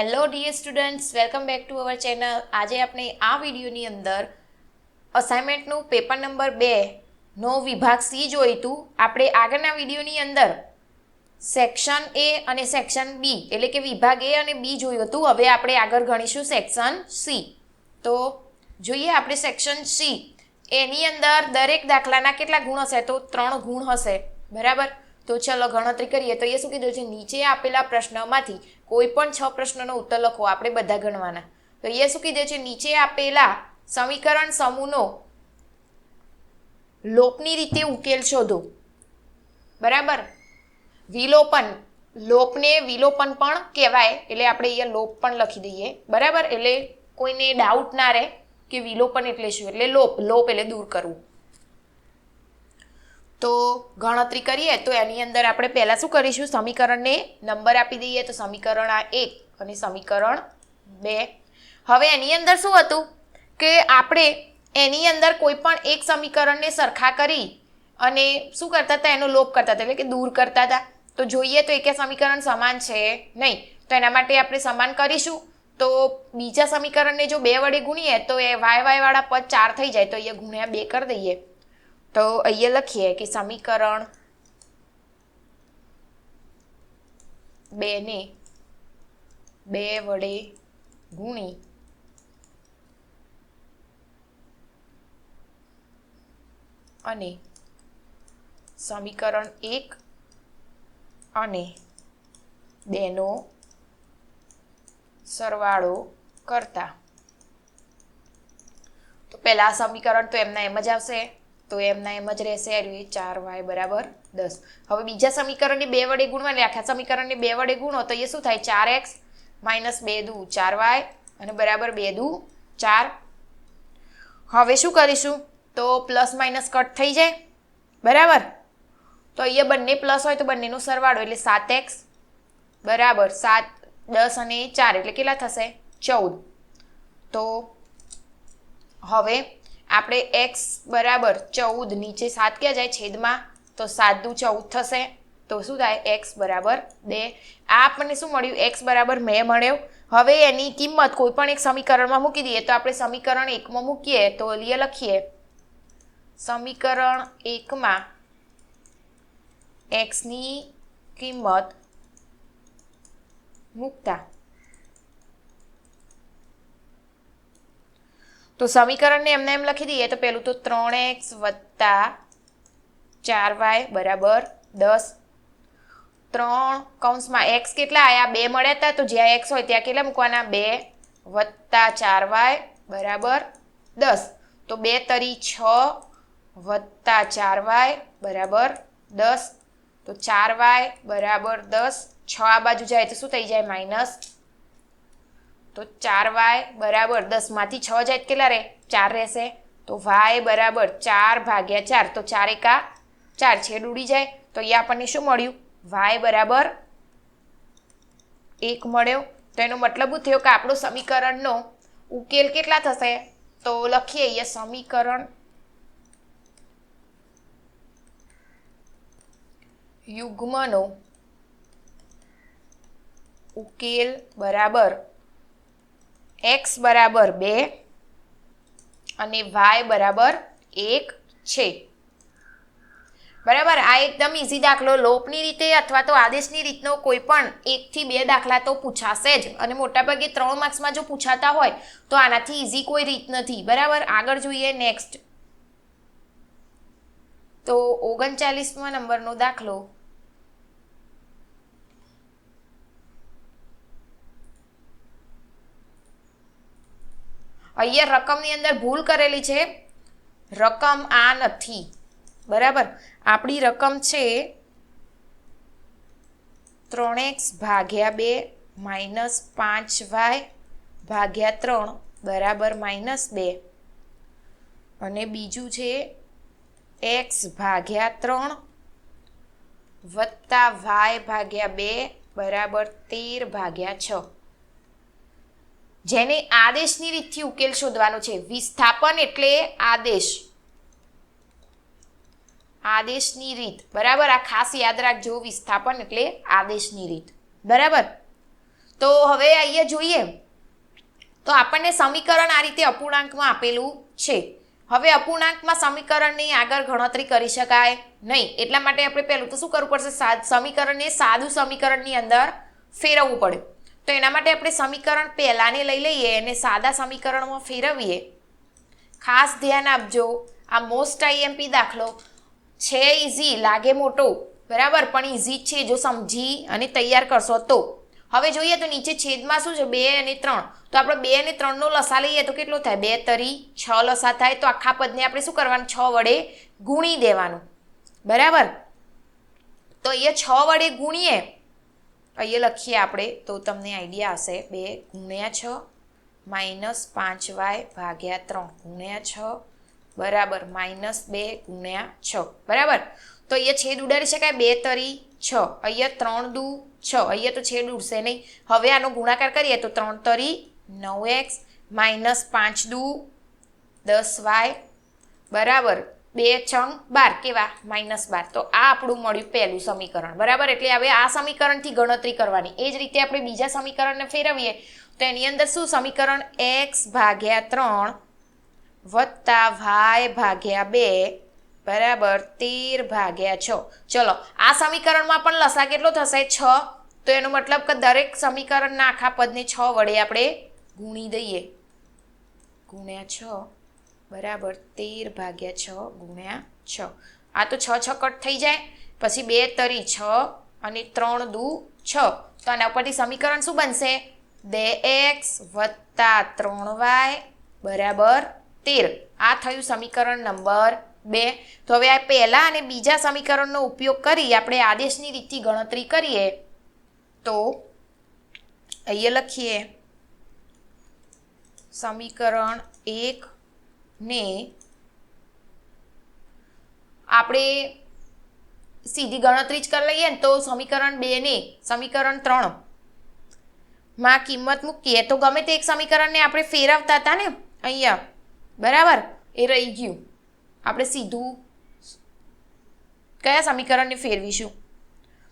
Hello dear students, welcome back to our channel. આજે આપણે આ વિડીયોની અંદર અસાઇનમેન્ટનું પેપર નંબર 2નો વિભાગ સી જોઈતું. આપણે આગળના વિડીયોની અંદર સેક્શન એ અને સેક્શન બી એટલે કે વિભાગ એ અને બી જોયું હતું. હવે આપણે આગળ ગણીશું સેક્શન સી. તો જોઈએ આપણે સેક્શન સી. એની અંદર દરેક દાખલાના કેટલા ગુણ હશે? તો 3 ગુણ હશે. બરાબર. તો ચલો ગણતરી કરીએ. તો એ શું કીધું છે? નીચે આપેલા પ્રશ્નોમાંથી કોઈ પણ 6 પ્રશ્નોનો ઉત્તર લખો. આપણે બધા ગણવાના. તો એ શું કીધું છે? નીચે આપેલા સમીકરણ સમૂહનો લોપની રીતે ઉકેલ શોધો. બરાબર. વિલોપન, લોપને વિલોપન પણ કહેવાય, એટલે આપણે અહીંયા લોપ પણ લખી દઈએ. બરાબર. એટલે કોઈને ડાઉટ ના રહે કે વિલોપન એટલે શું. એટલે લોપ એટલે દૂર કરવું. તો ગણતરી કરીએ તો એની અંદર આપણે પહેલા શું કરીશું? સમીકરણને નંબર આપી દઈએ. તો સમીકરણ આ 1 અને સમીકરણ 2. હવે એની અંદર શું હતું કે આપણે એની અંદર કોઈ પણ એક સમીકરણને સરખા કરી અને શું કરતા હતા? એનો લોપ કરતા હતા, એટલે કે દૂર કરતા હતા. તો જોઈએ તો એકે સમીકરણ સમાન છે નહીં. તો એના માટે આપણે સમાન કરીશું. તો બીજા સમીકરણને જો 2 વડે ગુણીએ તો એ વાય વાળા પદ 4 થઈ જાય. તો અહીંયા ગુણ્યા 2 કરી દઈએ. તો અહીંયા લખીએ કે સમીકરણ 2 ને 2 વડે ગુણી અને સમીકરણ 1 અને 2 નો સરવાળો કરતા. તો પહેલા સમીકરણ તો એમના એમ જ આવશે. તો એમના એમ જ રહેશે. 4y બરાબર 10. હવે બીજા સમીકરણને 2 વડે ગુણવા, એટલે આખા સમીકરણને 2 વડે ગુણો તો એ શું થાય? 4x માઇનસ 2 દુ 4y અને બરાબર 2 દુ 4. હવે શું કરીશું? તો પ્લસ માઇનસ કટ થઈ જાય. બરાબર. તો અહીંયા બંને પ્લસ હોય તો બંનેનો સરવાળો એટલે 7x બરાબર 7, 10 અને 4 એટલે કેટલા થશે? 14. તો હવે આપણે x બરાબર 14, નીચે 7 ક્યાં જાય? છેદમાં. તો 7 દુ 14 થશે. તો શું થાય? x બરાબર 2. આ આપણને શું મળ્યું? x બરાબર 2 મળ્યો. હવે એની કિંમત કોઈ પણ એક સમીકરણમાં મૂકી દઈએ. તો આપણે સમીકરણ 1માં મૂકીએ તો લખીએ સમીકરણ 1માં x ની કિંમત મૂકતા. તો સમીકરણને એમને એમ લખી દઈએ તો પેલું તો 3x વત્તા 4y બરાબર 10. 3 કૌંસમાં x કેટલા આયા? 2 મળ્યા હતા. તો જ્યાં x હોય ત્યાં કેટલા મૂકવાના? 2 વત્તા 4y બરાબર 10. તો 2 તરી 6 વત્તા 4y બરાબર 10. તો 4y બરાબર 10. 6 આ બાજુ જાય તો શું થઈ જાય? માઇનસ. તો 4y બરાબર 10 માંથી 6 જાય કેટલા રહે? 4 રહેશે. તો y બરાબર 4 ભાગ્યા 4. તો 4 એકા 4, છેદ ઉડી જાય. તો અહીંયા આપણને શું મળ્યું? y બરાબર 1 મળ્યો. તો એનો મતલબ શું થયો કે આપણો સમીકરણનો ઉકેલ કેટલા થશે? તો લખીએ અહીંયા સમીકરણ યુગ્મનો ઉકેલ બરાબર x બરાબર 2 અને y બરાબર 1 છે. બરાબર. આ એકદમ ઈઝી દાખલો. લોપની રીતે અથવા તો આદેશની રીતનો કોઈ પણ 1 થી 2 દાખલા તો પૂછાશે જ. અને મોટાભાગે 3 માર્ક્સમાં જો પૂછાતા હોય તો આનાથી ઈઝી કોઈ રીત નથી. બરાબર. આગળ જોઈએ નેક્સ્ટ. તો 39મા નંબરનો દાખલો. અહીંયા રકમની અંદર ભૂલ કરેલી છે. રકમ આ નથી. બરાબર. આપણી રકમ છે 3x ભાગ્યા 2 માઇનસ 5y ભાગ્યા 3 બરાબર માઇનસ 2. અને બીજું છે x ભાગ્યા 3 વત્તા y ભાગ્યા 2 બરાબર 13 ભાગ્યા 6. જેને આદેશની રીતથી ઉકેલ શોધવાનો છે. વિસ્થાપન એટલે આદેશ, આદેશની રીત. બરાબર. આ ખાસ યાદ રાખજો. વિસ્થાપન એટલે આદેશની રીત. બરાબર. તો હવે અહીંયા જોઈએ તો આપણને સમીકરણ આ રીતે અપૂર્ણાંકમાં આપેલું છે. હવે અપૂર્ણાંકમાં સમીકરણની આગળ ગણતરી કરી શકાય નહીં, એટલા માટે આપણે પહેલું તો શું કરવું પડશે, સમીકરણને સાદું સમીકરણની અંદર ફેરવવું પડે. તો એના માટે આપણે સમીકરણ પહેલાને લઈ લઈએ અને સાદા સમીકરણમાં ફેરવીએ. ખાસ ધ્યાન આપજો, આ મોસ્ટ આઈએમપી દાખલો છે ઇઝી, લાગે મોટો બરાબર, પણ ઇઝી છે જો સમજી અને તૈયાર કરશો તો. હવે જોઈએ તો નીચે છેદમાં શું છે 2 અને 3, તો આપણે 2 અને 3 નો લસા લઈએ તો કેટલો થાય, 2 તરી 6 લસા થાય. તો આખા પદને આપણે શું કરવાનું, 6 વડે ગુણી દેવાનું બરાબર. તો અહીંયા 6 વડે ગુણીએ, અહીંયા લખીએ આપણે તો તમને આઈડિયા હશે, 2 ગુણ્યા 6 માઇનસ 5y ભાગ્યા 3 ગુણ્યા 6 બરાબર માઇનસ 2 ગુણ્યા 6 બરાબર. તો અહીંયા છેદ ઉડાડી શકાય, 2 તરી 6, અહીંયા 3 દુ 6, અહીંયા તો છેદ ઉડશે નહીં. હવે આનો ગુણાકાર કરીએ તો 3 તરી 9x માઇનસ 5 દુ 10y બરાબર 2 છંગ 12, કેવા -12. તો આ આપણું મળ્યું પહેલું સમીકરણ બરાબર. એટલે હવે આ સમીકરણથી ગણતરી કરવાની. એ જ રીતે આપણે બીજા સમીકરણને ફેરવીએ તો એની અંદર શું, સમીકરણ x ભાગ્યા 3 વત્તા y ભાગ્યા 2 બરાબર 13 ભાગ્યા 6. ચલો આ સમીકરણમાં પણ લસા કેટલો થશે, 6. તો એનો મતલબ કે દરેક સમીકરણના આખા પદને 6 વડે આપણે ગુણી દઈએ, ગુણ્યા 6 બરાબર 13 ભાગ્યા 6 ગુણ્યા 6. આ તો 6 6 કટ થઈ જાય, પછી 2 તરી 6 અને 3 દુ 6. તો આના ઉપરથી સમીકરણ શું બનશે, 2x વત્તા 3y બરાબર 13. આ થયું સમીકરણ નંબર 2. તો હવે આ પહેલા અને બીજા સમીકરણનો ઉપયોગ કરી આપણે આદેશની રીતથી ગણતરી કરીએ તો અહીંયા લખીએ સમીકરણ 1 ને આપણે સીધી ગણતરી જ કરી લઈએ ને તો સમીકરણ 2 ને સમીકરણ 3 માં કિંમત મૂકીએ તો ગમે તે એક સમીકરણને આપણે ફેરવતા હતા ને અહીંયા બરાબર, એ રહી ગયું. આપણે સીધું કયા સમીકરણને ફેરવીશું,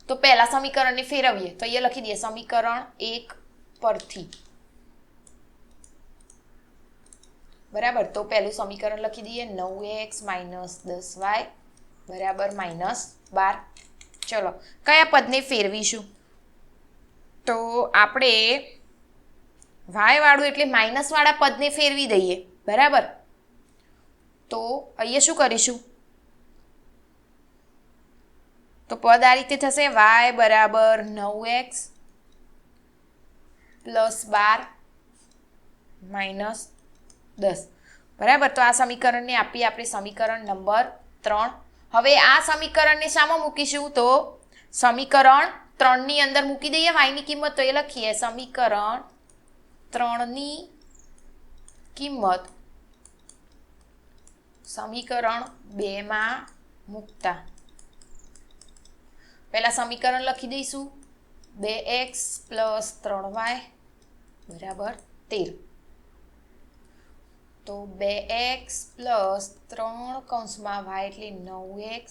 તો પહેલા સમીકરણને ફેરવીએ તો અહીંયા લખી દઈએ સમીકરણ 1 પરથી બરાબર. તો પહેલું સમીકરણ લખી દઈએ 9x માઇનસ 10y બરાબર -12. ચલો કયા પદને ફેરવીશું, તો આપણે y વાળું એટલે માઇનસ વાળા પદને ફેરવી દઈએ બરાબર. તો અહીંયા શું કરીશું, તો પદ આ રીતે થશે, y બરાબર 9x પ્લસ 12 માઇનસ 10 બરાબર. તો આ સમીકરણને આપીએ આપણે સમીકરણ નંબર 3. હવે આ સમીકરણને શામાં મૂકીશું, તો સમીકરણ 3 ની અંદર મૂકી દઈએ y ની કિંમત. તો એ લખીએ સમીકરણ 3 ની કિંમત સમીકરણ 2 માં મૂકતા પહેલા સમીકરણ લખી દઈશું 2x પ્લસ 3y બરાબર 13. તો 2x પ્લસ 3 કૌંસમાં y એટલે 9x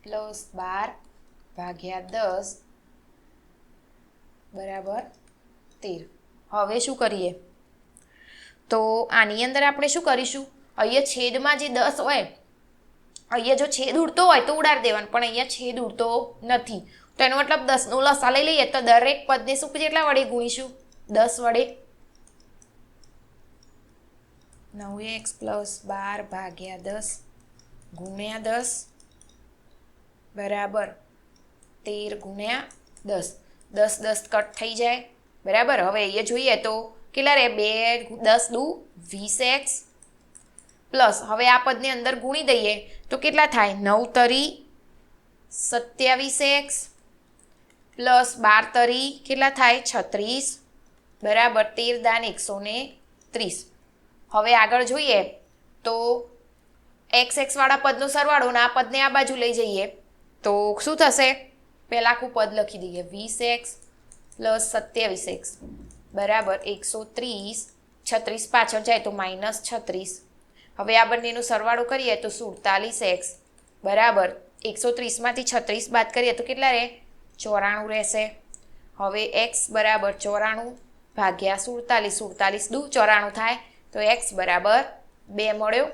પ્લસ 12 ભાગ્યા 10 બરાબર 13. હવે શું કરીએ, તો આની અંદર આપણે શું કરીશું, અહીંયા છેદમાં જે 10 હોય, અહીંયા જો છેદ ઉડતો હોય તો ઉડાડી દેવાનું, પણ અહીંયા છેદ ઉડતો નથી. તો એનો મતલબ 10 નો લસા લઈ લઈએ તો દરેક પદને શું કેટલા વડે ગુણીશું, 10 વડે. 9x પ્લસ 12 ભાગ્યા 10 ગુણ્યા 10 બરાબર 13 ગુણ્યા 10. 10 10 કટ થઈ જાય બરાબર. હવે અહીંયા જોઈએ તો કેટલા રહે, 2 10 દુ 20x પ્લસ હવે આ પદને અંદર ગુણી દઈએ તો કેટલા થાય, 9 તરી 27x પ્લસ 12 તરી કેટલા થાય 36 બરાબર 13 દાન 130. હવે આગળ જોઈએ તો x વાળા પદનો સરવાળો ને આ પદને આ બાજુ લઈ જઈએ તો શું થશે, પહેલા આખું પદ લખી દઈએ 20x પ્લસ 27x બરાબર 130. 36 પાછળ જાય તો -36. હવે આ બંનેનો સરવાળો કરીએ તો 47x બરાબર 130 માંથી 36 બાદ કરીએ તો કેટલા રહે, 94 રહેશે. હવે x બરાબર 94 ભાગ્યા 47, 47 દુ 94 થાય તો x બરાબર 2 મળ્યો.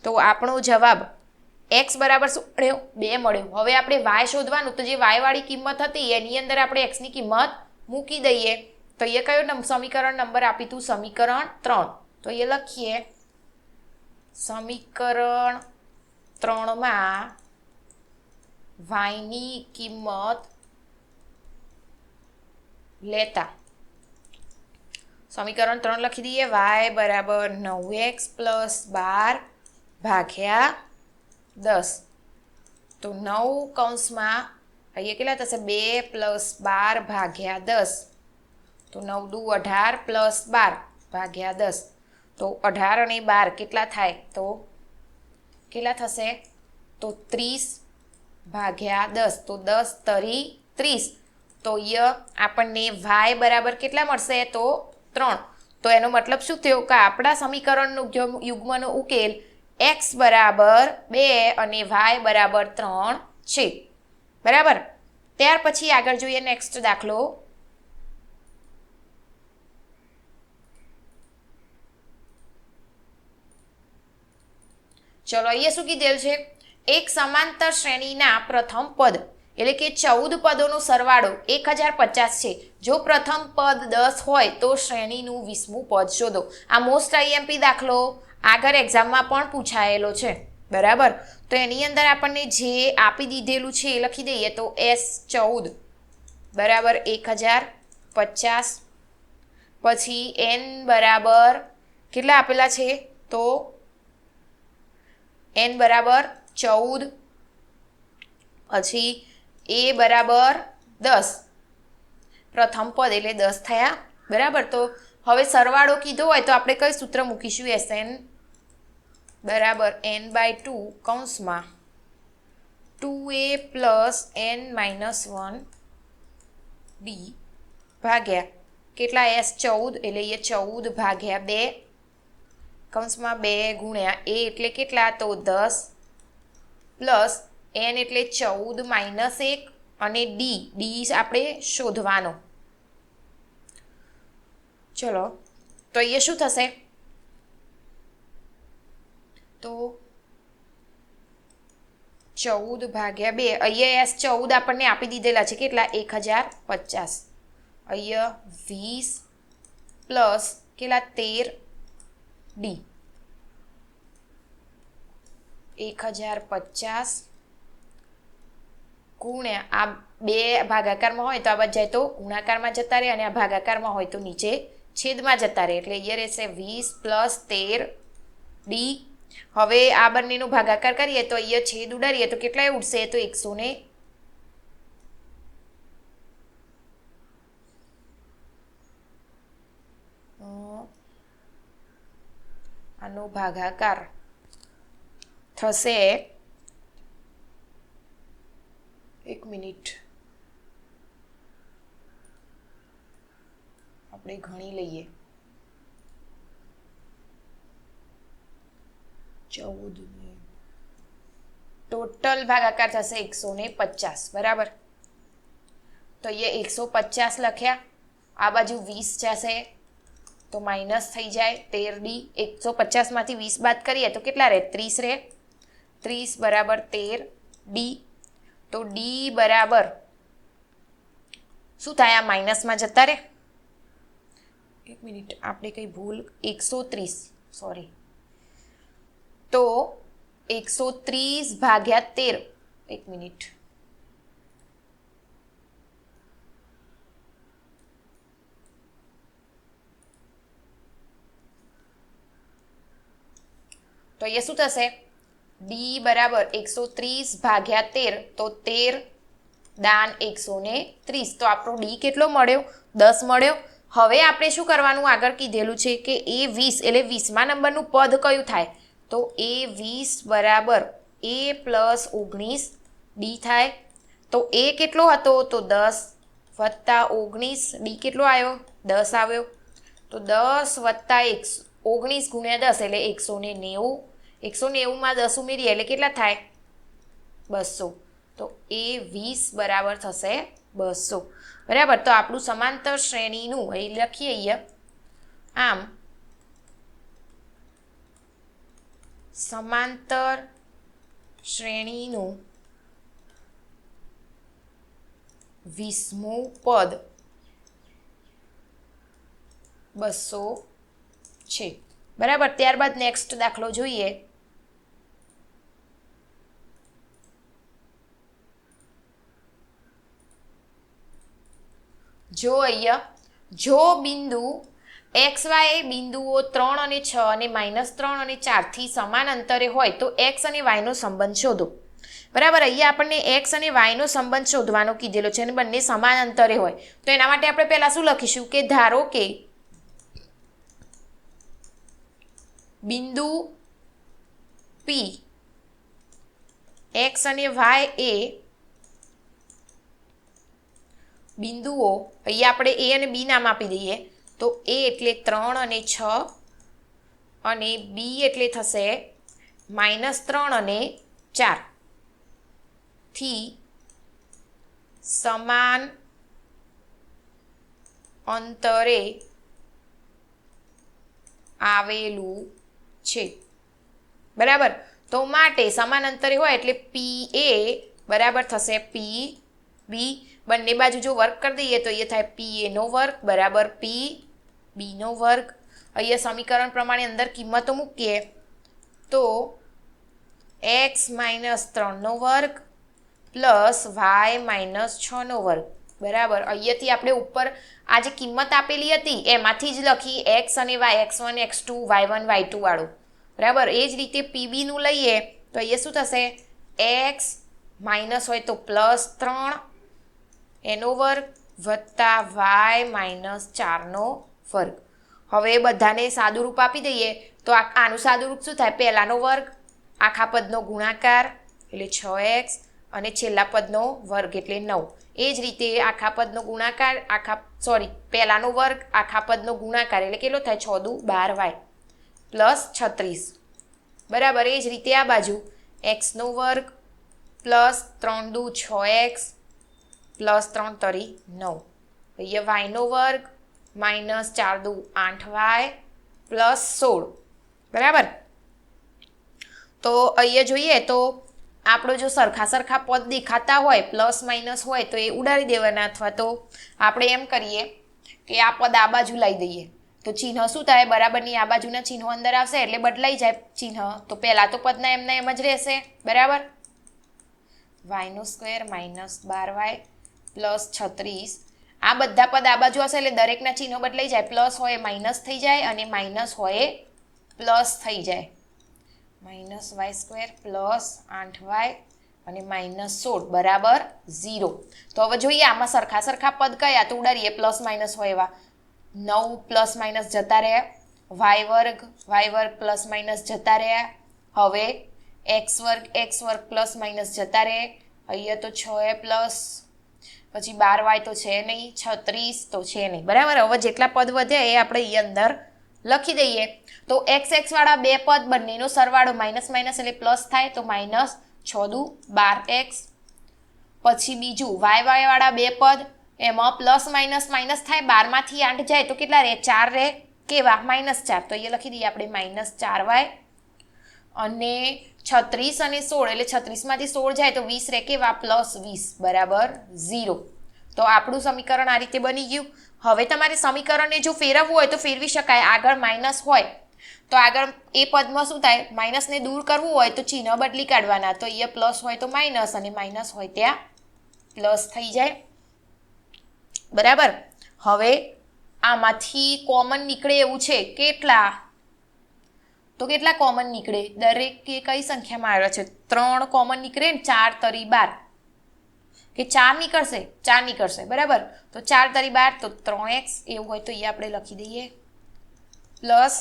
તો આપણો જવાબ x બરાબર શું મળ્યો? 2 મળ્યો. હવે આપણે y શોધવાનું, તો જે y વાળી કિંમત હતી એની અંદર આપણે x ની કિંમત મૂકી દઈએ. તો એ કયો સમીકરણ નંબર આપીતું? સમીકરણ 3. તો એ લખીએ સમીકરણ 3માં y ની કિંમત લેતા સમીકરણ 3 લખી દઈએ y બરાબર 9x + 12 ભાગ્યા 10. તો 9 કૌંસમાં અહીંયા કેટલા થશે? 2 + 12 ભાગ્યા 10. તો 9 દુ 18 + 12 ભાગ્યા 10. તો 18 અને 12 કેટલા થાય? તો કેટલા થશે? તો 30 ભાગ્યા 10. તો 10 તરી 30. તો આપણને y બરાબર કેટલા મળશે? તો 3. તો એનો મતલબ શું થયો કે આપણા સમીકરણનું યુગ્મનો ઉકેલ x બરાબર 2 અને y બરાબર 3 છે. બરાબર. ત્યાર પછી આગળ જોઈએ નેક્સ્ટ દાખલો. ચલો અહીંયા શું કીધેલ છે? એક સમાંતર શ્રેણીના પ્રથમ પદ એટલે કે 14 પદોનો સરવાળો 1050 છે. જો પ્રથમ પદ 10 હોય તો શ્રેણીનું 20મું પદ શોધો. આ મોસ્ટ આઈએમપી દાખલો આગળ એક્ઝામમાં પણ પૂછાયેલો છે. બરાબર. તો એની અંદર આપણને જે આપી દીધેલું છે એ લખી દઈએ. તો S14 બરાબર 1050. પછી n બરાબર કેટલા આપેલા છે? તો n બરાબર 14. પછી a બરાબર 10. પ્રથમ પદ એટલે 10 થયા. બરાબર. તો હવે સરવાળો કીધો હોય તો આપણે કઈ સૂત્ર મૂકીશું? Sn બરાબર n/2 કૌંસમાં 2a + n - 1d ભાગ્યા કેટલા? S14 એટલે એ 14 ભાગ્યા 2 કૌંસમાં 2 ગુણ્યા a એટલે કેટલા? તો 10 પ્લસ n એટલે 14 - 1 અને d આપણે શોધવાનો. ચલો તો એ શું થશે? તો 14 ભાગ્યા 2. અહીંયા S14 આપણને આપી દીધેલા છે કેટલા? 1050. અહીંયા 20 પ્લસ કેટલા? 13d 1050 ગુણ્યા આ 2 ભાગાકારમાં હોય તો આ બાજુ જાય તો ગુણાકારમાં જતા રહે, અને આ ભાગાકારમાં હોય તો નીચે છેદમાં જતા રહે. એટલે અહીંયા રહેશે 20 + 13d. હવે આ બંનેનો ભાગાકાર કરીએ તો અહીંયા છેદ ઉડાડીએ તો કેટલાય ઉડશે? તો 100 આનો ભાગાકાર થશે 1 મિનિટ આપણે ગણી લઈએ. 14 ટોટલ ભાગાકાર થશે 150. બરાબર. તો અહીંયા 150 લખ્યા. આ બાજુ 20 જશે તો માઇનસ થઈ જાય 13d. 150માંથી 20 બાદ કરીએ તો કેટલા રહે? 30 રહે. 30 બરાબર 13d. તો d બરાબર શું થાય? આ માઇનસમાં જતા રહે. 1 મિનિટ આપણે કઈ ભૂલ 130 સોરી. તો 130 ભાગ્યા 13. 1 મિનિટ તો એ શું થશે? d બરાબર 130 ભાગ્યા 13. તો 13 દાન 130. તો આપણો d કેટલો મળ્યો? 10 મળ્યો. હવે આપણે શું કરવાનું? આગળ કીધેલું છે કે એ 20 એટલે 20મા નંબરનું પદ કયું થાય? તો એ 20 બરાબર a + 19d થાય. તો a કેટલો હતો? તો 10 વત્તા 19. d કેટલો આવ્યો? 10 આવ્યો. તો 10 વત્તા 19 ગુણ્યા 10 એટલે 190. 190માં 10 ઉમેરીએ એટલે કેટલા થાય? 200. તો એ 20 બરાબર થશે 200 બરાબર. તો આપણું સમાંતર શ્રેણીનું અહીં લખીએ અહીંયા આમ સમાંતર શ્રેણીનું 20મું પદ 200 છે બરાબર. ત્યારબાદ નેક્સ્ટ દાખલો જોઈએ. જો અહીંયા જો બિંદુ XY બિંદુઓ 3 અને 6 અને -3 અને 4 થી સમાન અંતરે હોય તો x અને y નો સંબંધ શોધો. બરાબર. અહીંયા આપણને x અને y નો સંબંધ શોધવાનો કીધેલો છે અને બંને સમાન અંતરે હોય તો એના માટે આપણે પહેલા શું લખીશું કે ધારો કે બિંદુ P x અને y એ બિંદુઓ અહીંયા આપણે a અને b નામ આપી દઈએ તો a એટલે 3 અને 6 અને b એટલે થશે -3 અને 4 થી સમાન અંતરે આવેલું છે બરાબર. તો માટે સમાન અંતરે હોય એટલે PA બરાબર થશે PB. બંને બાજુ જો વર્ક કરી દઈએ તો એ થાય PA નો વર્ગ બરાબર PB નો વર્ગ. અહીંયા સમીકરણ પ્રમાણે અંદર કિંમતો મૂકીએ તો x -3 નો વર્ગ પ્લસ y -6 નો વર્ગ બરાબર. અહીંયાથી આપણે ઉપર આ જે કિંમત આપેલી હતી એમાંથી જ લખી x અને y x1 x2 y1 y2 વાળું બરાબર. એ જ રીતે PB નું લઈએ તો અહીંયા શું થશે x માઇનસ હોય તો +3 એનો વર્ગ વત્તા y -4 નો વર્ગ. હવે બધાને સાદુરૂપ આપી દઈએ તો આનું સાદુરૂપ શું થાય પહેલાનો વર્ગ આખા પદનો ગુણાકાર એટલે 6x અને છેલ્લા પદનો વર્ગ એટલે 9. એ જ રીતે આખા પદનો ગુણાકાર પહેલાનો વર્ગ આખા પદનો ગુણાકાર એટલે કેટલો થાય 6 દુ 12y પ્લસ 36 બરાબર. એ જ રીતે આ બાજુ x નો વર્ગ પ્લસ 3 દુ 6x પ્લસ 3 તરી 9. અહીંયા y નો વર્ગ -4 દુ 8y પ્લસ 16 બરાબર. તો અહીંયા જોઈએ તો આપણો જો સરખા પદ દેખાતા હોય પ્લસ માઇનસ હોય તો એ ઉડાડી દેવાના અથવા તો આપણે એમ કરીએ કે આ પદ આ બાજુ લાવી દઈએ તો ચિહ્ન શું થાય બરાબરની આ બાજુના ચિહ્નો અંદર આવશે એટલે બદલાઈ જાય ચિહ્ન. તો પહેલા તો પદના એમના એમ જ રહેશે બરાબર. y² -12y પ્લસ 36 આ બધા પદ આ બાજુ હશે એટલે દરેકના ચિહ્નો બદલાઈ જાય. પ્લસ હોય માઇનસ થઈ જાય અને માઇનસ હોય પ્લસ થઈ જાય. -y² પ્લસ 8y અને -16 બરાબર 0. તો હવે જોઈએ આમાં સરખા પદ કયા તો ઉડાડીએ પ્લસ માઇનસ હોય એવા 9 પ્લસ માઇનસ જતા રહ્યા y વર્ગ પ્લસ માઇનસ જતા રહ્યા. હવે x વર્ગ પ્લસ માઇનસ જતા રહે. અહીંયા તો 6a પ્લસ પછી 12y તો છે નહીં 36 તો છે નહીં બરાબર. હવે જેટલા પદ વધ્યા એ આપણે અહીં અંદર લખી દઈએ તો x વાળા બે પદ બંનેનો સરવાળો માઇનસ એટલે પ્લસ થાય તો -6 દુ 12x. પછી બીજું y વાળા બે પદ એમાં પ્લસ માઇનસ થાય 12 માંથી 8 જાય તો કેટલા રહે 4 રહે કેવા -4 તો અહીંયા લખી દઈએ આપણે -4y અને 36 અને 16 એટલે 36 માંથી 16 જાય તો 20 રહે કેવા +20 બરાબર 0. તો આપણું સમીકરણ આ રીતે બની ગયું. હવે તમારે સમીકરણને જો ફેરવવું હોય તો ફેરવી શકાય. આગળ માઇનસ હોય તો આગળ એ પદમાં શું થાય માઇનસને દૂર કરવું હોય તો ચિહ્ન બદલી કાઢવાના. તો અહીંયા પ્લસ હોય તો માઇનસ અને માઇનસ હોય ત્યાં પ્લસ થઈ જાય બરાબર. હવે આમાંથી કોમન નીકળે એવું છે કેટલા કોમન નીકળે દરેક કે કઈ સંખ્યામાં આવ્યો છે 3 કોમન નીકળે ને 4 તરી 12 કે 4 નીકળશે બરાબર. તો 4 તરી 12 તો 3x એવું હોય તો અહીંયા આપણે લખી દઈએ પ્લસ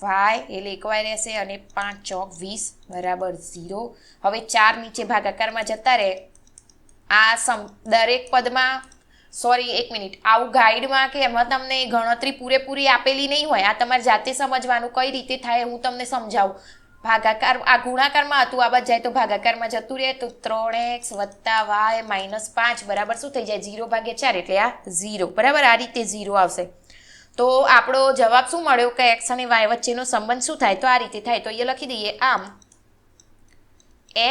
y એટલે 1y રહેશે અને 5 ચોક 20 બરાબર 0. હવે 4 નીચે ભાગાકારમાં જતા રહે. આ દરેક પદમાં એક મિનિટ આવું ગાઈડમાં કે એમાં તમને ગણતરી પૂરેપૂરી આપેલી નહીં હોય. આ તમારે જાતે સમજવાનું કઈ રીતે થાય હું તમને સમજાવું. ભાગાકાર આ ગુણાકારમાં હતું, આ બાજુ જાય તો ભાગાકારમાં જતું રહે, તો 3x + y - 5 બરાબર શું થઈ જાય 0/4 એટલે આ 0 બરાબર, આ રીતે 0 આવશે. તો આપણો જવાબ શું મળ્યો કે x અને y વચ્ચેનો સંબંધ શું થાય, તો આ રીતે થાય. તો અહીંયા લખી દઈએ, આમ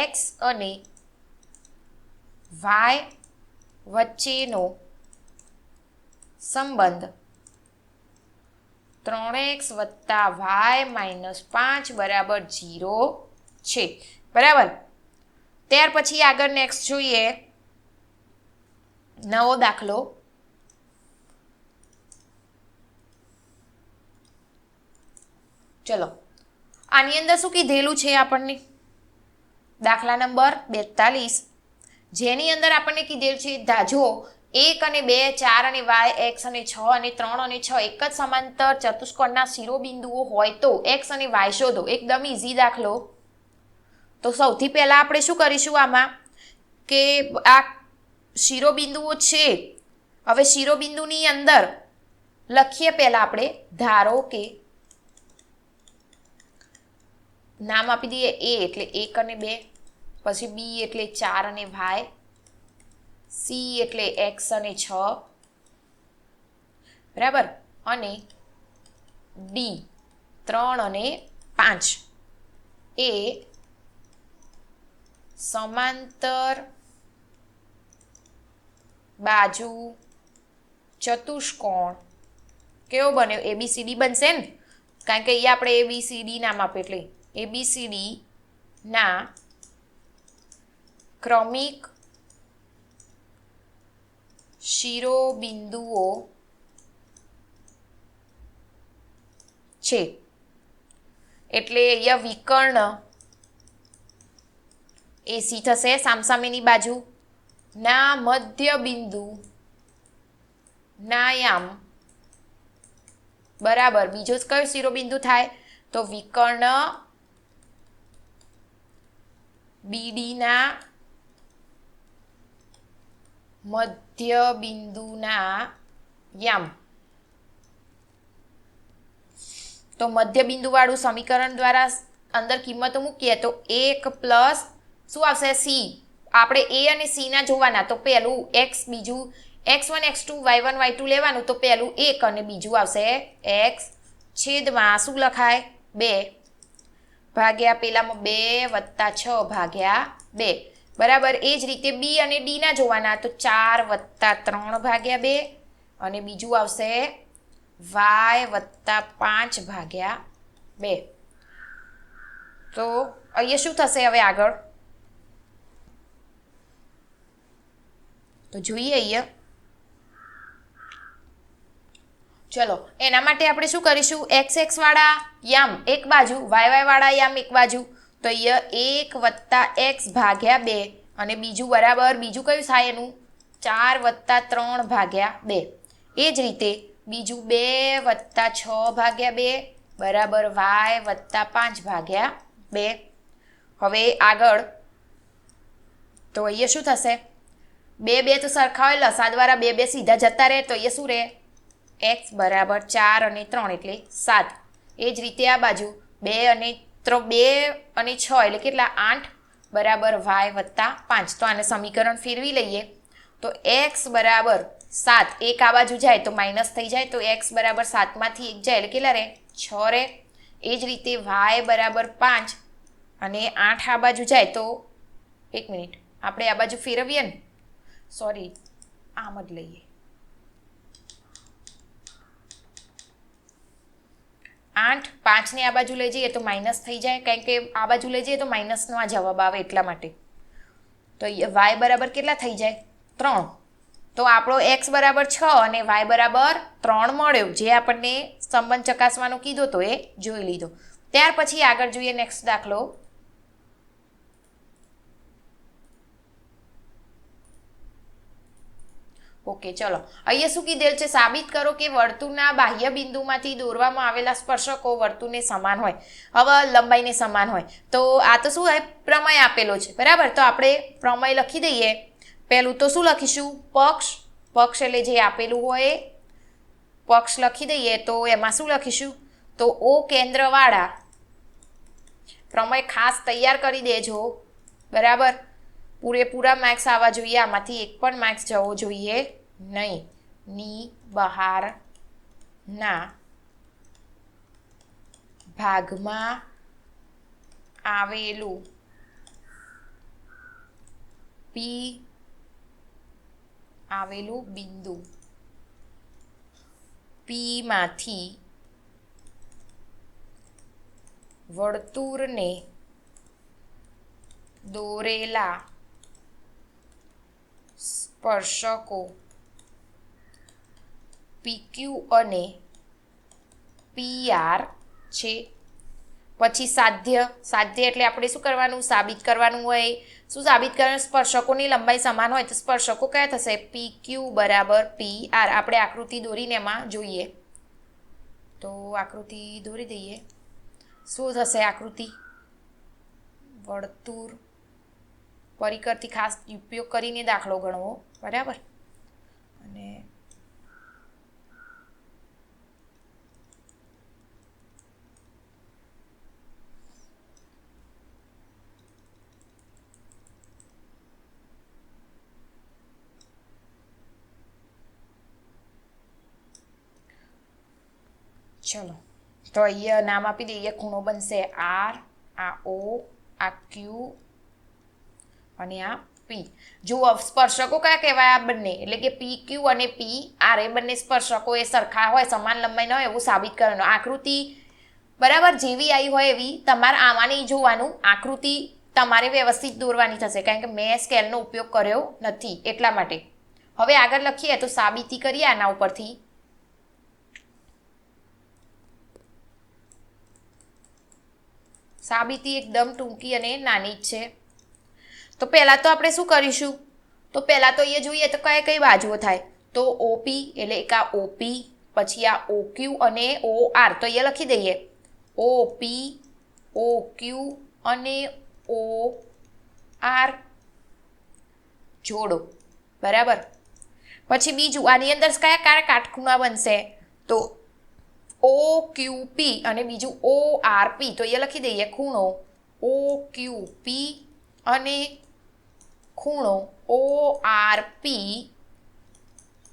x અને y વચ્ચેનો સંબંધ 3x + y - 5 બરાબર 0 છે બરાબર. ત્યાર પછી આગળ નેક્સ્ટ જોઈએ નવો દાખલો. ચલો આની અંદર શું કીધેલું છે આપણને, દાખલા નંબર 42, જેની અંદર આપણને કીધેલું છે ધાજો 1 અને 2 4 અને y x અને 6 અને 3 અને 6 એક જ સમાંતર ચતુષ્કોણના શિરોબિંદુઓ હોય તો x અને y શોધો. એકદમ ઈઝી દાખલો. તો સૌથી પહેલા આપણે શું કરીશું આમાં કે આ શિરોબિંદુઓ છે, હવે શિરોબિંદુની અંદર લખીએ પહેલા આપણે, ધારો કે નામ આપી દઈએ a એટલે 1 અને 2, પછી b એટલે 4 અને y, c એટલે x અને 6 બરાબર, અને d 3 અને 5 એ સમાંતર બાજુ ચતુષ્કોણ કેવો બન્યો, ABCD બનશે ને, કારણ કે અહીંયા આપણે ABCD નામ આપે એટલે ABCD ના ક્રમિક શિરોબિંદુઓ છે. એટલે અહીંયા વિકર્ણ AC થશે, સામસામેની બાજુ ના મધ્ય બિંદુ ના યામ બરાબર બીજો કયો શિરોબિંદુ થાય, તો વિકર્ણ BD ના મધ્ય બિંદુના યામ. તો મધ્ય બિંદુ વાળું સમીકરણ દ્વારા અંદર કિંમતો મૂકીએ તો 1 પ્લસ શું આવશે c, આપણે a અને c ના જોવાના, તો પહેલું x, બીજું x1 x2 y1 y2 લેવાનું, તો પહેલું 1 અને બીજું આવશે x છેદમાં શું લખાય 2 ભાગ્યા પેલામાં 2 + 6 ભાગ્યા 2 બરાબર. એ જ રીતે b અને d ના જોવાના, તો 4 + 3 ભાગ્યા 2 અને બીજું આવશે y + 5 ભાગ્યા 2. તો અહીંયા શું થશે હવે આગળ, તો જોઈએ અહીંયા. ચલો એના માટે આપણે શું કરીશું, x x વાળા યામ એક બાજુ, y y વાળા યામ એક બાજુ, તો અહીંયા 1 + x ભાગ્યા 2 અને બીજું બરાબર બીજું કયું થાય એનું 4 + 3 ભાગ્યા 2. એ જ રીતે બીજું 2 + 6 ભાગ્યા 2 બરાબર y + 5 ભાગ્યા 2. હવે આગળ તો અહીંયા શું થશે, 2 2 તો સરખા હોય, લસા દ્વારા 2 2 સીધા જતા રહે, તો અહીંયા શું રહે x બરાબર 4 અને 3 એટલે 7. એ જ રીતે આ બાજુ 2 અને 6 એટલે કેટલા 8 બરાબર y + 5. તો આને સમીકરણ ફેરવી લઈએ, તો x બરાબર 7, એક આ બાજુ જાય તો માઇનસ થઈ જાય, તો x બરાબર 7 માંથી 1 જાય એટલે કેટલા રહે 6 રહે. એ જ રીતે y બરાબર 5 અને 8 આ બાજુ જાય તો 1 મિનિટ આપણે આ બાજુ ફેરવીએ ને, સોરી આમ જ લઈએ, 8 5 ને આ બાજુ લઈ જઈએ તો માઇનસ થઈ જાય, કારણ કે આ બાજુ લઈ જઈએ તો માઇનસનો આ જવાબ આવે એટલા માટે. તો y બરાબર કેટલા થઈ જાય 3. તો આપણો x બરાબર 6 અને y બરાબર 3 મળ્યો, જે આપણને સંબંધ ચકાસવાનો કીધો તો એ જોઈ લીધો. ત્યાર પછી આગળ જોઈએ નેક્સ્ટ દાખલો. ઓકે ચલો અહીંયા શું કીધેલ છે, સાબિત કરો કે વર્તુળના બાહ્ય બિંદુમાંથી દોરવામાં આવેલા સ્પર્શકો વર્તુળને સમાન હોય. હવે લંબાઈને સમાન હોય તો આ તો શું હોય પ્રમેય આપેલો છે બરાબર. તો આપણે પ્રમેય લખી દઈએ. પહેલું તો શું લખીશું, પક્ષ એટલે જે આપેલું હોય પક્ષ લખી દઈએ. તો એમાં શું લખીશું, તો O કેન્દ્રવાળા પ્રમેય ખાસ તૈયાર કરી દેજો, બરાબર. પૂરેપૂરા માર્ક્સ આવવા જોઈએ, આમાંથી એક પણ માર્ક્સ જવો જોઈએ નહીં. ની બહારના ભાગમાં આવેલું બિંદુ પીમાંથી વર્તુળને દોરેલા સ્પર્શકો PQ અને PR છે. પછી સાધ્ય એટલે આપણે શું કરવાનું? સાબિત કરવાનું હોય. શું સાબિત કરવાનું? સ્પર્શકોની લંબાઈ સમાન હોય તો સ્પર્શકો કયા થશે? PQ બરાબર PR. આપણે આકૃતિ દોરીને એમાં જોઈએ, તો આકૃતિ દોરી દઈએ. શું થશે આકૃતિ? વર્તુળ પરિકરથી ખાસ ઉપયોગ કરીને દાખલો ગણવો, બરાબર. અને ચલો, તો અહીંયા નામ આપી દઈએ. ખૂણો બનશે R, આ O, આ Q અને આ P. જુઓ, સ્પર્શકો કયા કહેવાય? આ બંને, એટલે કે PQ અને PR એ બંને સ્પર્શકો એ સરખા હોય, સમાન લંબાઈના હોય એવું સાબિત કરવાનું. આકૃતિ બરાબર જેવી આવી હોય એવી તમારે આમાં નહીં જોવાનું, આકૃતિ તમારે વ્યવસ્થિત દોરવાની થશે, કારણ કે મેં સ્કેલનો ઉપયોગ કર્યો નથી એટલા માટે. હવે આગળ લખીએ તો સાબિતી કરીએ આના ઉપરથી. સાબિતી એકદમ ટૂંકી અને નાની જ છે. તો પહેલાં તો આપણે શું કરીશું? તો પહેલાં તો અહીંયા જોઈએ તો કઈ બાજુઓ થાય? તો OP એટલે એક આ OP, પછી આ OQ અને OR. તો અહીંયા લખી દઈએ OP, OQ અને OR જોડો, બરાબર. પછી બીજું આની અંદર કયા કાટખૂણા બનશે? તો OQP અને બીજું ORP. તો એ લખી દઈએ ખૂણો OQP અને ખૂણો ORP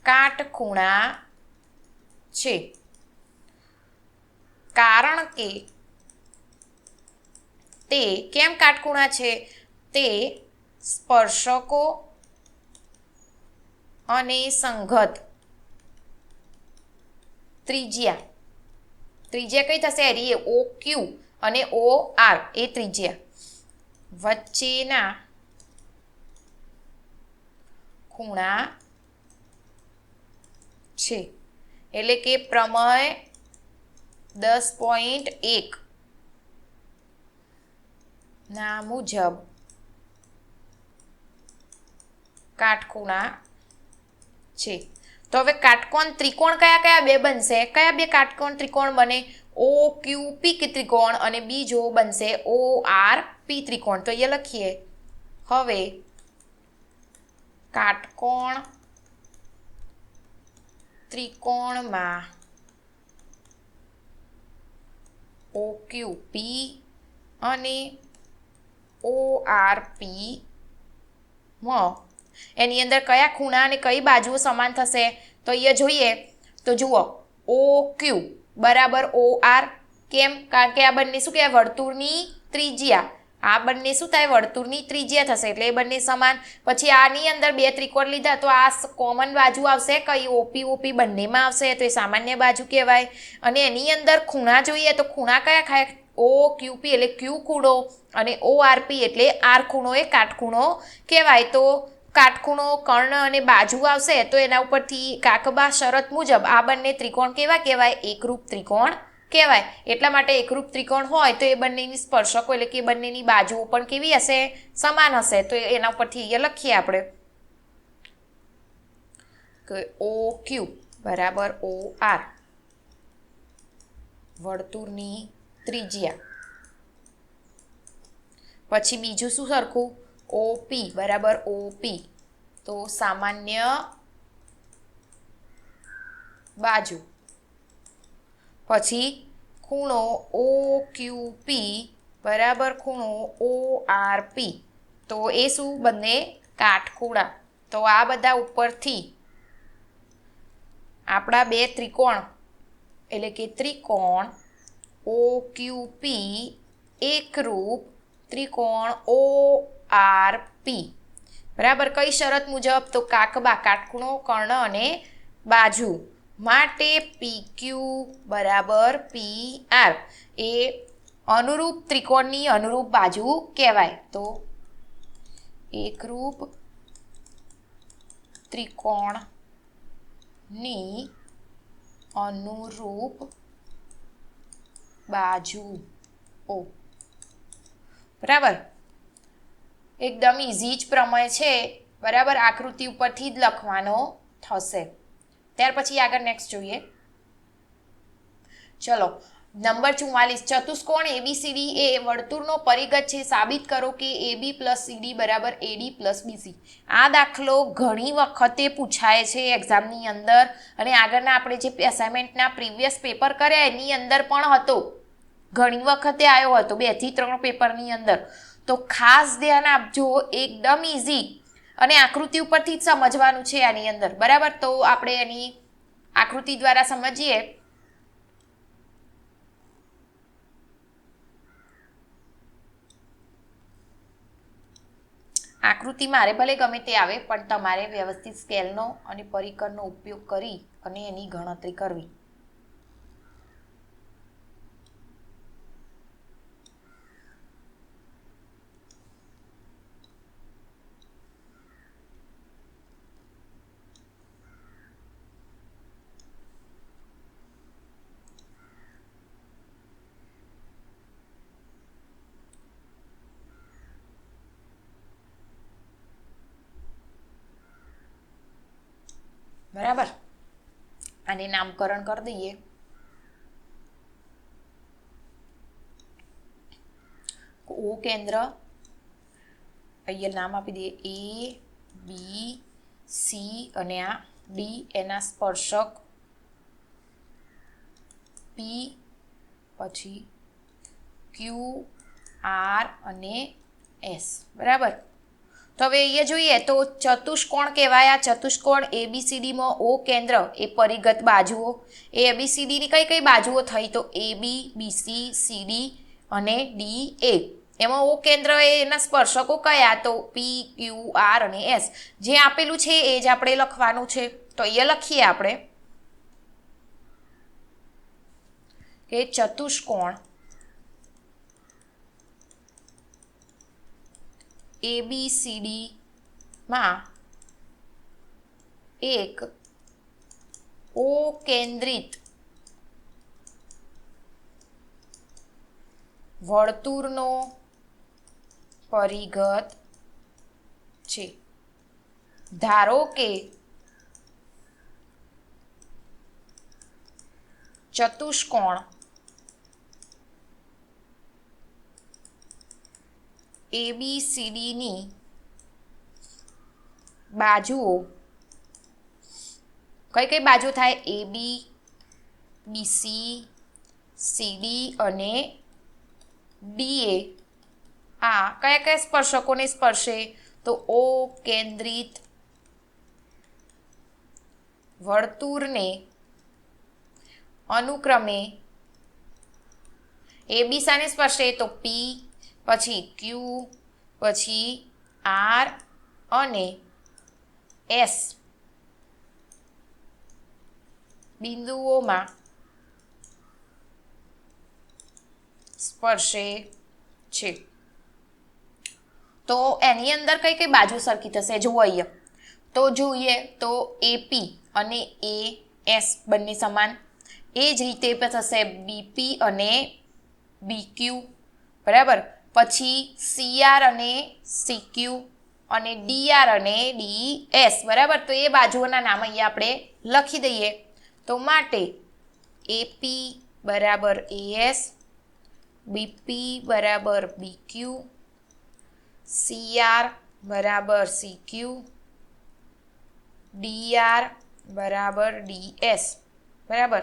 કાટખૂણા છે, કારણ કે તે કેમ કાટખૂણા છે? તે સ્પર્શકો અને સંગત ત્રિજ્યા કઈ થશે? એ OQ અને OR એ ત્રિજ્યા વચ્ચેના ખૂણા છે. એટલે કે પ્રમેય 10.1 ના મુજબ કાટખૂણા છે. તો હવે કાટકોણ ત્રિકોણ કયા બે બનશે? કયા બે કાટકોણ ત્રિકોણ બને? OQP ત્રિકોણ અને બીજો બનશે ORP ત્રિકોણ. તો એ લખીએ. હવે કાટકોણ ત્રિકોણમાં OQP અને ORP માં એની અંદર કયા ખૂણા અને કઈ બાજુઓ સમાન થશે? તો અહીંયા જોઈએ તો જુઓ OQ બરાબર OR. કેમ? કારણ કે આ બંને શું કહેવાય? વર્તુળની ત્રિજ્યા. આ બંને શું થાય? વર્તુળની ત્રિજ્યા થશે, એટલે એ બંને સમાન. પછી આની અંદર બે ત્રિકોણ લીધા તો આ કોમન બાજુ આવશે કઈ? OP બંનેમાં આવશે, તો એ સામાન્ય બાજુ કહેવાય. અને એની અંદર ખૂણા જોઈએ તો ખૂણા કયા ખાય? OQP એટલે Q ખૂણો અને ORP એટલે R ખૂણો એ કાટખૂણો કહેવાય. તો કાટખૂણો કર્ણ અને બાજુ આવશે તો એના ઉપરથી કાકબા શરત મુજબ આ બંને ત્રિકોણ કેવા કહેવાય? એકરૂપ ત્રિકોણ કહેવાય. એટલા માટે એકરૂપ ત્રિકોણ હોય તો એ બંનેની સ્પર્શકો એટલે કે બંનેની બાજુઓ પણ કેવી હશે? સમાન હશે. તો એના ઉપરથી અહીંયા લખીએ આપણે કે OQ બરાબર OR વર્તુળની ત્રિજ્યા. પછી બીજું શું સરખું? OP બરાબર OP તો સામાન્ય બાજુ. પછી ખૂણો OQP બરાબર ખૂણો ORP. તો એ શું? બંને કાટખૂણા. તો આ બધા ઉપરથી આપણા બે ત્રિકોણ એટલે કે ત્રિકોણ OQP એકરૂપ ત્રિકોણ ORP. બરાબર. કઈ શરત મુજબ? તો કાકબા, કાટખૂણો, કર્ણ અને બાજુ માટે PQ બરાબર PR એ અનુરૂપ ત્રિકોણની અનુરૂપ બાજુ કહેવાય. તો એકરૂપ ત્રિકોણની અનુરૂપ બાજુઓ. બરાબર. એકદમ ઇઝી જ પ્રમેય છે. બરાબર. આકૃતિ ઉપરથી જ લખવાનો થશે. ત્યાર પછી આગળ નેક્સ્ટ જોઈએ. ચલો નંબર 44. ચતુષ્કોણ ABCD એ વર્તુળનો પરિઘ છે. સાબિત કરો કે AB + CD બરાબર AD + BC. આ દાખલો ઘણી વખતે પૂછાય છે એક્ઝામની અંદર, અને આગળના આપણે જે અસાઇનમેન્ટના પ્રીવિયસ પેપર કર્યા એની અંદર પણ હતો. ઘણી વખતે આવ્યો હતો 2 થી 3 પેપરની અંદર. તો ખાસ ધ્યાન આપજો. એકદમ ઇઝી અને આકૃતિ ઉપરથી જ સમજવાનું છે આની અંદર. બરાબર. તો આપણે એની આકૃતિ દ્વારા સમજીએ. આકૃતિ મારે ભલે ગમે તે આવે, પણ તમારે વ્યવસ્થિત સ્કેલનો અને પરિકરનો ઉપયોગ કરી અને એની ગણતરી કરવી. બરાબર. આને નામકરણ કરી દઈએ. ઓ કેન્દ્ર, અહીંયા નામ આપી દઈએ ABC અને આ D એના સ્પર્શક P, પછી QR અને S. બરાબર. તો હવે અહીંયા જોઈએ તો ચતુષ્કોણ કહેવાય. આ ચતુષ્કોણ ABCDમાં O કેન્દ્ર એ પરિઘત બાજુઓ. એ ABCDની કઈ કઈ બાજુઓ થઈ? તો AB, BC, CD અને DA. એમાં O કેન્દ્ર એના સ્પર્શકો કયા? તો P, QR અને S. જે આપેલું છે એ જ આપણે લખવાનું છે. તો અહીંયા લખીએ આપણે કે ચતુષ્કોણ ABCD માં એક O કેન્દ્રિત વર્તુળનો પરિઘત છે. ધારો કે ચતુષ્કોણ ABCD ની બાજુઓ કઈ કઈ બાજુ થાય? AB, BC, CD અને DA. આ કયા કયા સ્પર્શકોને સ્પર્શે? તો O કેન્દ્રિત વર્તુળને અનુક્રમે AB શાને સ્પર્શે? તો P, પછી Q, પછી R અને S બિંદુઓમાં સ્પર્શે છે. તો એની અંદર કઈ કઈ બાજુ સરખી થશે? જુઓ અહીંયા. તો જોઈએ તો AP અને AS બંને સમાન. એ જ રીતે થશે BP અને BQ. બરાબર. પછી CR અને CQ અને DR અને DS. બરાબર. તો એ બાજુઓના નામ અહીંયા આપણે લખી દઈએ. તો માટે AP બરાબર AS, BP બરાબર BQ, CR બરાબર CQ, DR બરાબર DS. બરાબર.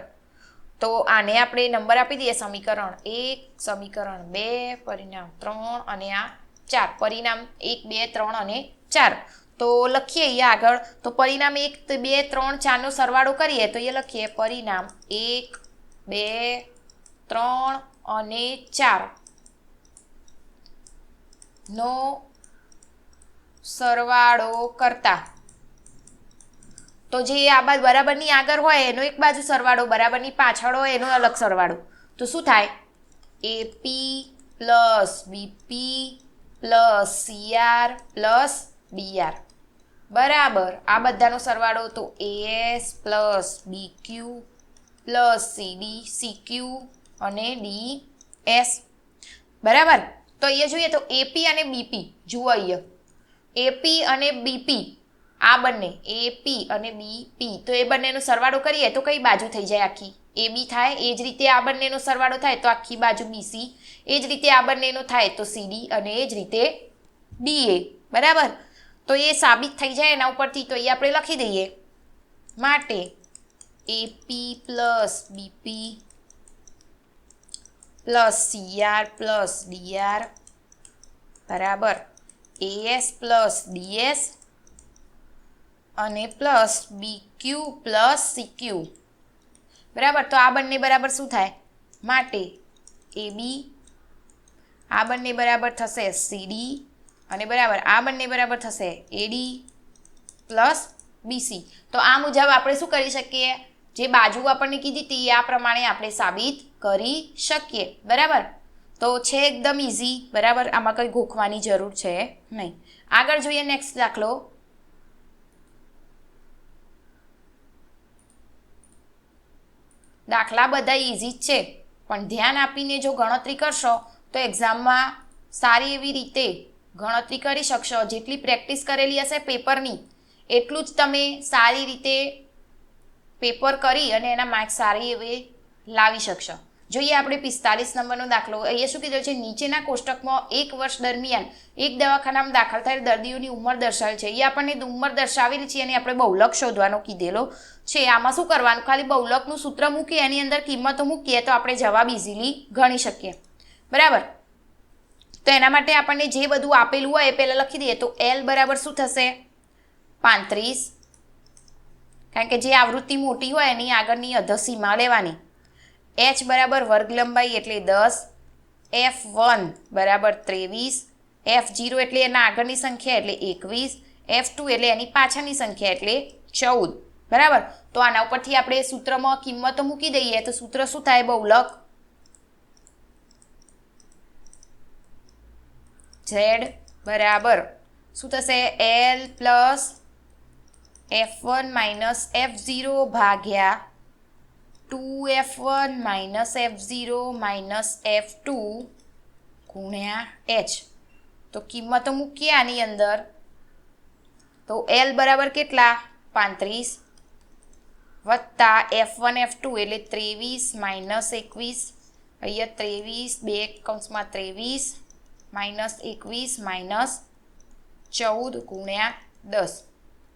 તો આને આપણે નંબર આપી દઈએ સમીકરણ 1, સમીકરણ 2, પરિણામ 3 અને આ 4. પરિણામ 1, 2, 3 અને 4. તો લખીએ અહીંયા આગળ. તો પરિણામ 1, 2, 3, 4 નો સરવાળો કરીએ તો એ લખીએ પરિણામ 1, 2, 3 અને 4 નો સરવાળો કરતા. તો જે આ બાજુ બરાબરની આગળ હોય એનો એક બાજુ સરવાળો, બરાબરની પાછળ હોય એનો અલગ સરવાળો. તો શું થાય? AP plus BP plus CR plus DR બરાબર આ બધાનો સરવાળો. તો AS plus BQ plus CD CQ અને DS બરાબર. તો અહીંયા જોઈએ તો AP અને BP જુઓ અહીંયા AP અને BP આ બંને AP અને BP તો એ બંનેનો સરવાળો કરીએ તો કઈ બાજુ થઈ જાય? આખી AB થાય. એ જ રીતે આ બંનેનો સરવાળો થાય તો આખી બાજુ BC. એ જ રીતે આ બંનેનો થાય તો CD અને એ જ રીતે DA બરાબર. તો એ સાબિત થઈ જાય એના ઉપરથી. તો એ આપણે લખી દઈએ. માટે AP plus BP plus CR plus DR બરાબર AS પ્લસ DS અને પ્લસ BQ પ્લસ CQ બરાબર. તો આ બંને બરાબર શું થાય? માટે AB આ બંને બરાબર થશે CD અને બરાબર આ બંને બરાબર થશે AD પ્લસ BC. તો આ મુજબ આપણે શું કરી શકીએ? જે બાજુ આપણને કીધી હતી આ પ્રમાણે આપણે સાબિત કરી શકીએ બરાબર. તો છે એકદમ ઇઝી બરાબર. આમાં કંઈ ગોખવાની જરૂર છે નહીં. આગળ જોઈએ નેક્સ્ટ દાખલો. દાખલા બધા ઇઝી જ છે પણ ધ્યાન આપીને જો ગણતરી કરશો તો એક્ઝામમાં સારી એવી રીતે ગણતરી કરી શકશો. જેટલી પ્રેક્ટિસ કરેલી હશે પેપરની એટલું જ તમે સારી રીતે પેપર કરી અને એના માર્ક્સ સારી એવી લાવી શકશો. જોઈએ આપણે 45 નંબરનો દાખલો. અહીંયા શું કીધું છે? નીચેના કોષ્ટકમાં 1 વર્ષ દરમિયાન એક દવાખાનામાં દાખલ થયેલ દર્દીઓની ઉંમર દર્શાવેલ છે. એ આપણને ઉંમર દર્શાવેલી છે અને આપણે બહુલક શોધવાનો કીધેલો છે. આમાં શું કરવાનું? ખાલી બહુલકનું સૂત્ર મૂકીએ એની અંદર કિંમતો મૂકીએ તો આપણે જવાબ ઇઝીલી ગણી શકીએ બરાબર. તો એના માટે આપણને જે બધું આપેલું હોય એ પહેલાં લખી દઈએ. તો L બરાબર શું થશે? 35 કારણ કે જે આવૃત્તિ મોટી હોય એની આગળની અધસીમા લેવાની. H બરાબર વર્ગ લંબાઈ એટલે 10, F1 બરાબર 23, F0 એટલે એના આગળની સંખ્યા એટલે 21, F2 એટલે એની પાછળની સંખ્યા એટલે 14 બરાબર. તો આના ઉપરથી આપણે સૂત્રમાં કિંમતો મૂકી દઈએ તો સૂત્ર શું થાય? બહુલક Z બરાબર શું થશે? L plus F1 minus F0 ભાગ્યા 2F1 minus F0 minus F2 ગુણ્યા H. તો કિંમતો મૂકીએ આની અંદર. તો L બરાબર કેટલા? 35 વત્તા F1 F2 એટલે 23 માઇનસ 21 અહીંયા 23 બે કૌંસમાં 23 માઇનસ 21 માઇનસ 14 ગુણ્યા 10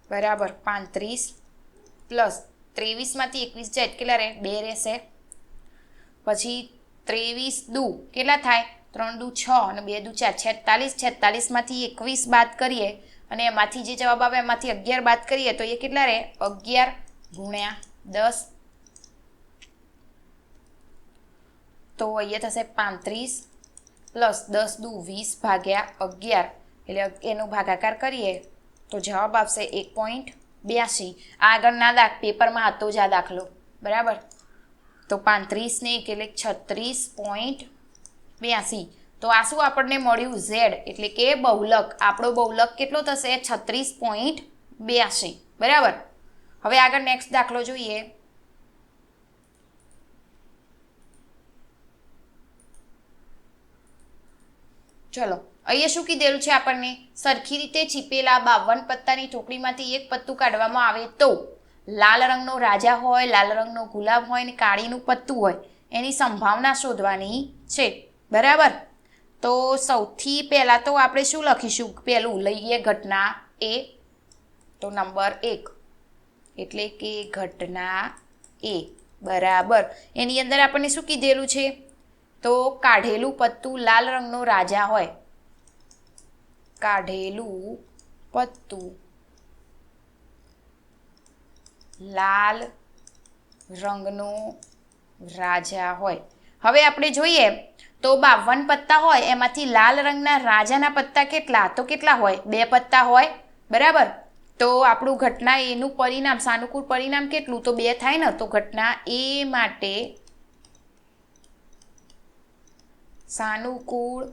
બરાબર 35 પ્લસ 23માંથી 21 જાય કેટલા રહે? 2 રહેશે. પછી 23 દુ કેટલા થાય? 3 દુ 6 અને 2 દુ 4 46. 46માંથી 21 બાદ કરીએ અને એમાંથી જે જવાબ આવે એમાંથી 11 બાદ કરીએ તો એ કેટલા રહે? 11 ગુણ્યા 10. તો અહીંયા થશે 35 પ્લસ 10 દુ 20 ભાગ્યા 11 એટલે એનો ભાગાકાર કરીએ તો જવાબ આવશે 1.82. આગળના પેપરમાં હતો જ આ દાખલો બરાબર. તો 35 ને 1 એટલે 36.82. તો આ શું આપણને મળ્યું? Z એટલે કે બહુલક. આપણો બહુલક કેટલો થશે? 36.82 બરાબર. હવે આગળ નેક્સ્ટ દાખલો જોઈએ. ચલો અહીંયા શું કીધેલું છે આપણને? સરખી રીતે છીપેલા 52 પત્તાની ટોપલીમાંથી એક પત્તું કાઢવામાં આવે તો લાલ રંગનો રાજા હોય, લાલ રંગનો ગુલાબ હોય અને કાળીનું પત્તું હોય એની સંભાવના શોધવાની છે બરાબર. તો સૌથી પહેલાં તો આપણે શું લખીશું? પહેલું લઈએ ઘટના A. તો નંબર 1 એટલે કે ઘટના A બરાબર. એની અંદર આપણને શું કીધેલું છે? તો કાઢેલું પત્તું લાલ રંગનો રાજા હોય. કાઢેલું પત્તું લાલ રંગનો રાજા હોય. હવે આપણે જોઈએ તો 52 પત્તા હોય એમાંથી લાલ રંગના રાજાના પત્તા કેટલા? તો કેટલા હોય? 2 પત્તા હોય. બરાબર. તો આપણું ઘટના એનું પરિણામ સાનુકૂળ પરિણામ કેટલું? તો 2 થાય ને. તો ઘટના એ માટે સાનુકૂળ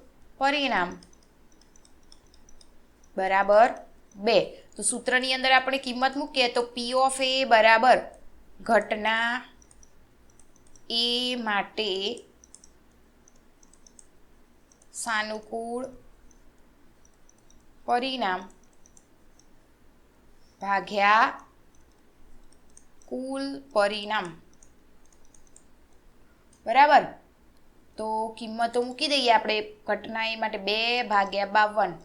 પરિણામ બરાબર 2. તો સૂત્રની અંદર આપણે કિંમત મૂકીએ તો P ઓફ A બરાબર ઘટના એ માટે સાનુકૂળ પરિણામ ભાગ્યા કુલ પરિણામ. બરાબર. તો કિંમતો મૂકી દઈએ આપણે. ઘટના એ માટે 2 ભાગ્યા 52.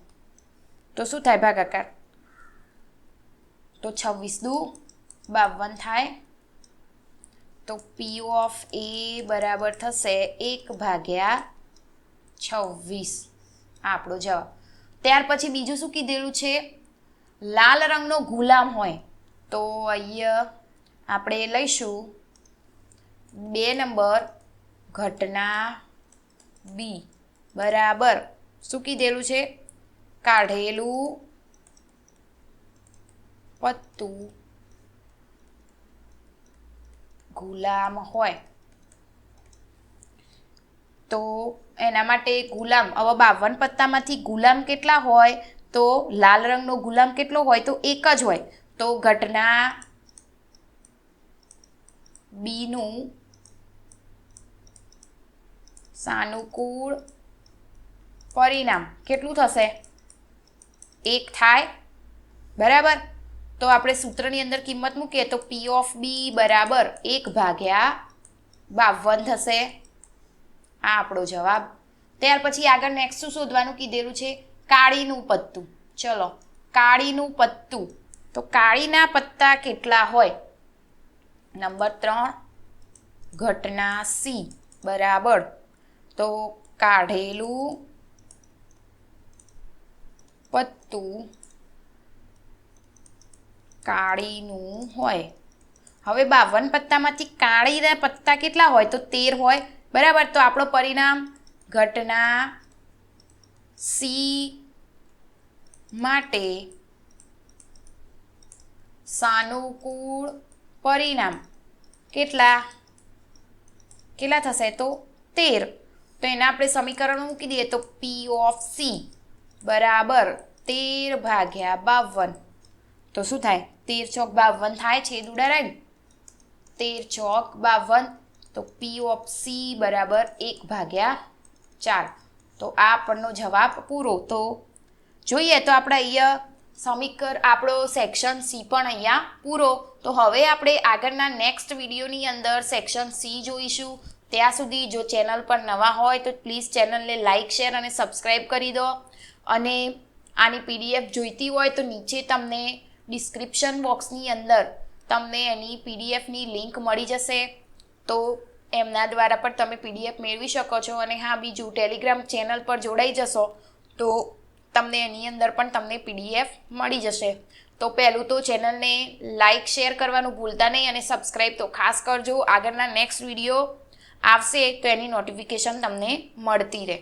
તો શું થાય ભાગાકાર? તો 26 દુ 52 થાય. તો P ઓફ A બરાબર થશે 1 ભાગ્યા 26. આપણો જવાબ. ત્યાર પછી બીજું શું કીધેલું છે? લાલ રંગનો ગુલામ હોય. તો અહીંયા આપણે લઈશું 2 નંબર ઘટના બી બરાબર શું કીધેલું છે? કાઢેલું પત્તું ગુલામ હોય. તો એના માટે ગુલામ, હવે 52 પત્તામાંથી ગુલામ કેટલા હોય? તો લાલ રંગનો ગુલામ કેટલો હોય? તો 1 જ હોય. તો ઘટના બીનું સાનુકૂળ પરિણામ કેટલું થશે? 1 થાય. બરાબર. તો આપણે સૂત્રની અંદર કિંમત મૂકીએ તો P ઓફ B બરાબર 1 ભાગ્યા 52 થશે. આ આપણો જવાબ. ત્યાર પછી આગળ નેક્સ્ટ શું શોધવાનું કીધેલું છે? કાળીનું પત્તું. ચલો, કાળીનું પત્તું. તો કાળીના પત્તા કેટલા હોય? નંબર 3 ઘટના C બરાબર. તો કાઢેલું પત્તું કાળીનું હોય. હવે 52 પત્તામાંથી કાળીના પત્તા કેટલા હોય? તો 13 હોય. બરાબર. તો આપણો પરિણામ ઘટના C માટે સાનુકૂળ પરિણામ કેટલા થશે? તો 13. તો એના આપણે સમીકરણ મૂકી દઈએ તો P ઓફ C બરાબર 13 ભાગ્યા 52. તો શું થાય? 13 ચોક 52 થાય. છેદ ઉડાડાય. 13 ચોક 52. તો P ઓફ C બરાબર 1 ભાગ્યા 4. તો આ આપણનો જવાબ પૂરો. તો જોઈએ તો આપણે અહીંયા આપણો સેક્શન C પણ અહીંયા પૂરો. તો હવે આપણે આગળના નેક્સ્ટ વિડીયોની અંદર સેક્શન C જોઈશું. ત્યાં સુધી જો ચેનલ પર નવા હોય તો પ્લીઝ ચેનલને લાઇક, શેર અને સબસ્ક્રાઈબ કરી દો. અને આની PDF જોઈતી હોય તો નીચે તમને ડિસ્ક્રિપ્શન બોક્સની અંદર તમને એની PDFની લિંક મળી જશે. તો એમના દ્વારા પણ તમે PDF મેળવી શકો છો. અને હા, બીજું ટેલિગ્રામ ચેનલ પર જોડાઈ જશો તો તમને એની અંદર પણ તમને PDF મળી જશે. તો પહેલું તો ચેનલને લાઇક, શેર કરવાનું ભૂલતા નહીં અને સબસ્ક્રાઈબ તો ખાસ કરજો. આગળના નેક્સ્ટ વિડીયો આવશે તો એની નોટિફિકેશન તમને મળતી રહે.